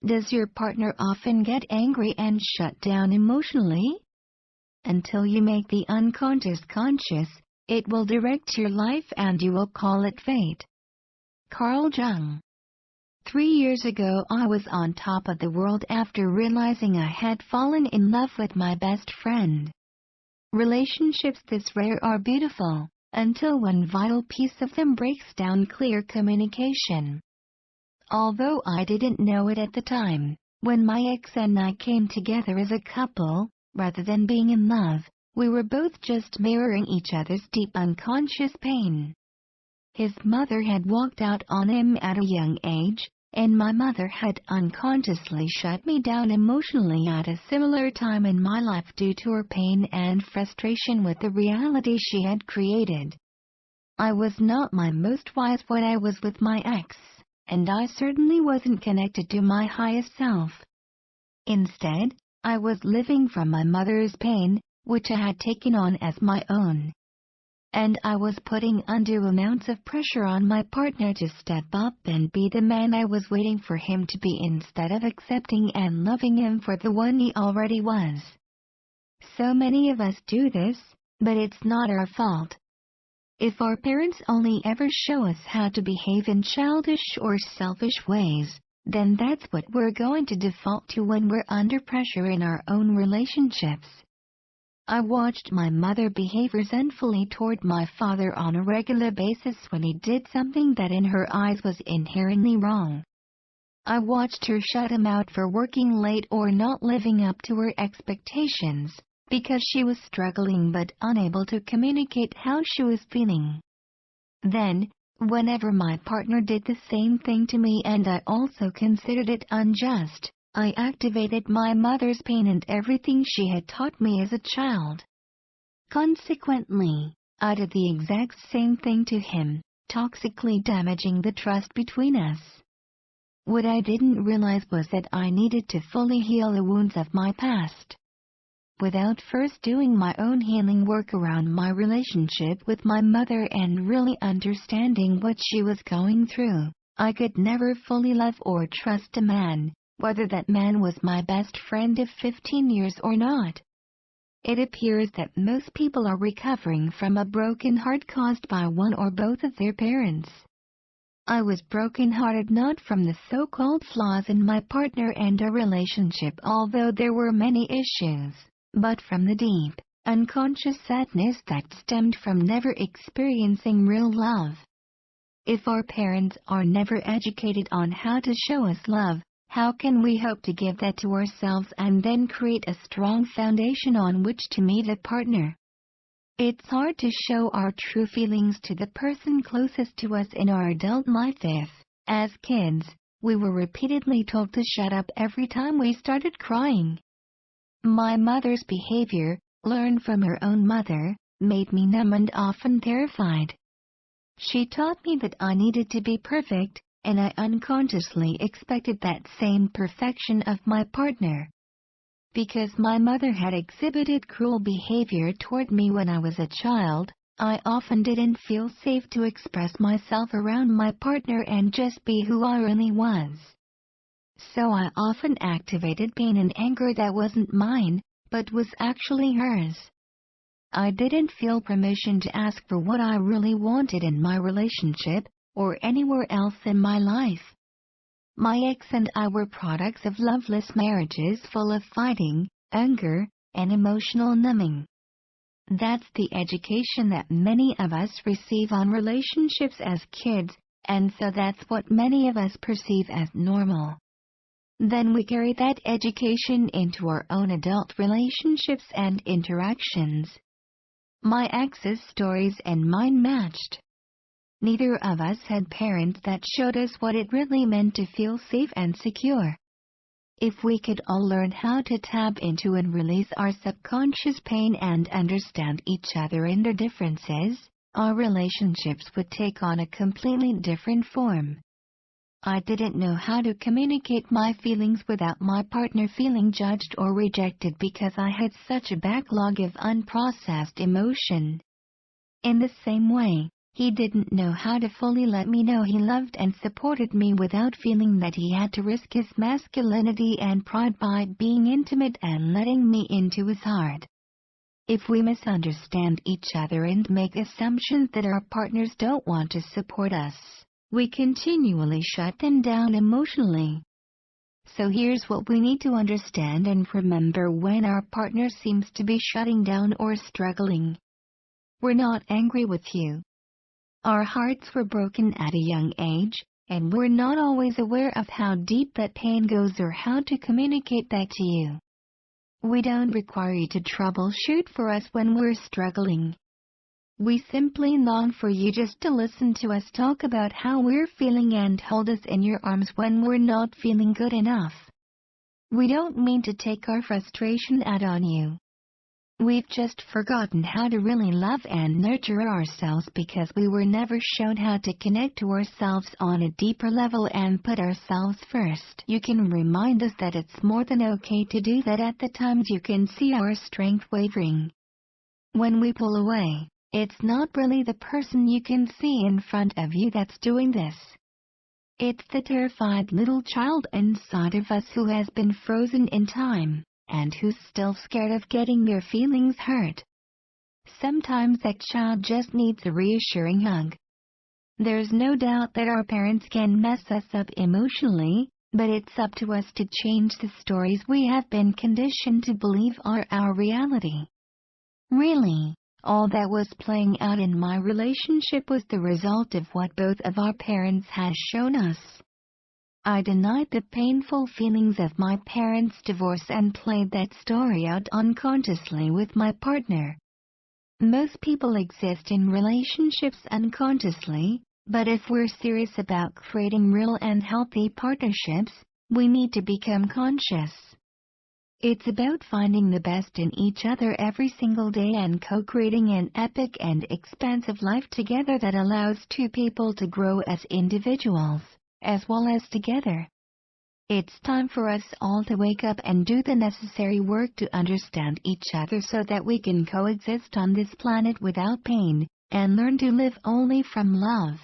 Does your partner often get angry and shut down emotionally? Until you make the unconscious conscious, it will direct your life and you will call it fate. Carl Jung. 3 years ago I was on top of the world after realizing I had fallen in love with my best friend. Relationships this rare are beautiful, until one vital piece of them breaks down: clear communication. Although I didn't know it at the time, when my ex and I came together as a couple, rather than being in love, we were both just mirroring each other's deep unconscious pain. His mother had walked out on him at a young age, and my mother had unconsciously shut me down emotionally at a similar time in my life due to her pain and frustration with the reality she had created. I was not my most wise when I was with my ex, and I certainly wasn't connected to my highest self. Instead, I was living from my mother's pain, which I had taken on as my own. And I was putting undue amounts of pressure on my partner to step up and be the man I was waiting for him to be, instead of accepting and loving him for the one he already was. So many of us do this, but it's not our fault. If our parents only ever show us how to behave in childish or selfish ways, then that's what we're going to default to when we're under pressure in our own relationships. I watched my mother behave resentfully toward my father on a regular basis when he did something that in her eyes was inherently wrong. I watched her shut him out for working late or not living up to her expectations, because she was struggling but unable to communicate how she was feeling. Then, whenever my partner did the same thing to me and I also considered it unjust, I activated my mother's pain and everything she had taught me as a child. Consequently, I did the exact same thing to him, toxically damaging the trust between us. What I didn't realize was that I needed to fully heal the wounds of my past. Without first doing my own healing work around my relationship with my mother and really understanding what she was going through, I could never fully love or trust a man, whether that man was my best friend of 15 years or not. It appears that most people are recovering from a broken heart caused by one or both of their parents. I was broken-hearted not from the so-called flaws in my partner and our relationship, although there were many issues, but from the deep, unconscious sadness that stemmed from never experiencing real love. If our parents are never educated on how to show us love, how can we hope to give that to ourselves and then create a strong foundation on which to meet a partner? It's hard to show our true feelings to the person closest to us in our adult life if, as kids, we were repeatedly told to shut up every time we started crying. My mother's behavior, learned from her own mother, made me numb and often terrified. She taught me that I needed to be perfect, and I unconsciously expected that same perfection of my partner. Because my mother had exhibited cruel behavior toward me when I was a child, I often didn't feel safe to express myself around my partner and just be who I really was. So I often activated pain and anger that wasn't mine, but was actually hers. I didn't feel permission to ask for what I really wanted in my relationship, or anywhere else in my life. My ex and I were products of loveless marriages full of fighting, anger, and emotional numbing. That's the education that many of us receive on relationships as kids, and so that's what many of us perceive as normal. Then we carry that education into our own adult relationships and interactions. My ex's stories and mine matched. Neither of us had parents that showed us what it really meant to feel safe and secure. If we could all learn how to tap into and release our subconscious pain and understand each other in their differences, our relationships would take on a completely different form. I didn't know how to communicate my feelings without my partner feeling judged or rejected because I had such a backlog of unprocessed emotion. In the same way, He didn't know how to fully let me know he loved and supported me without feeling that he had to risk his masculinity and pride by being intimate and letting me into his heart. If we misunderstand each other and make assumptions that our partners don't want to support us, we continually shut them down emotionally. So here's what we need to understand and remember when our partner seems to be shutting down or struggling. We're not angry with you. Our hearts were broken at a young age, and we're not always aware of how deep that pain goes or how to communicate that to you. We don't require you to troubleshoot for us when we're struggling. We simply long for you just to listen to us talk about how we're feeling and hold us in your arms when we're not feeling good enough. We don't mean to take our frustration out on you. We've just forgotten how to really love and nurture ourselves because we were never shown how to connect to ourselves on a deeper level and put ourselves first. You can remind us that it's more than okay to do that at the times you can see our strength wavering. When we pull away, it's not really the person you can see in front of you that's doing this. It's the terrified little child inside of us who has been frozen in time, and who's still scared of getting their feelings hurt. Sometimes that child just needs a reassuring hug. There's no doubt that our parents can mess us up emotionally, but it's up to us to change the stories we have been conditioned to believe are our reality. Really, all that was playing out in my relationship was the result of what both of our parents had shown us. I denied the painful feelings of my parents' divorce and played that story out unconsciously with my partner. Most people exist in relationships unconsciously, but if we're serious about creating real and healthy partnerships, we need to become conscious. It's about finding the best in each other every single day and co-creating an epic and expansive life together that allows two people to grow as individuals, as well as together. It's time for us all to wake up and do the necessary work to understand each other so that we can coexist on this planet without pain, and learn to live only from love.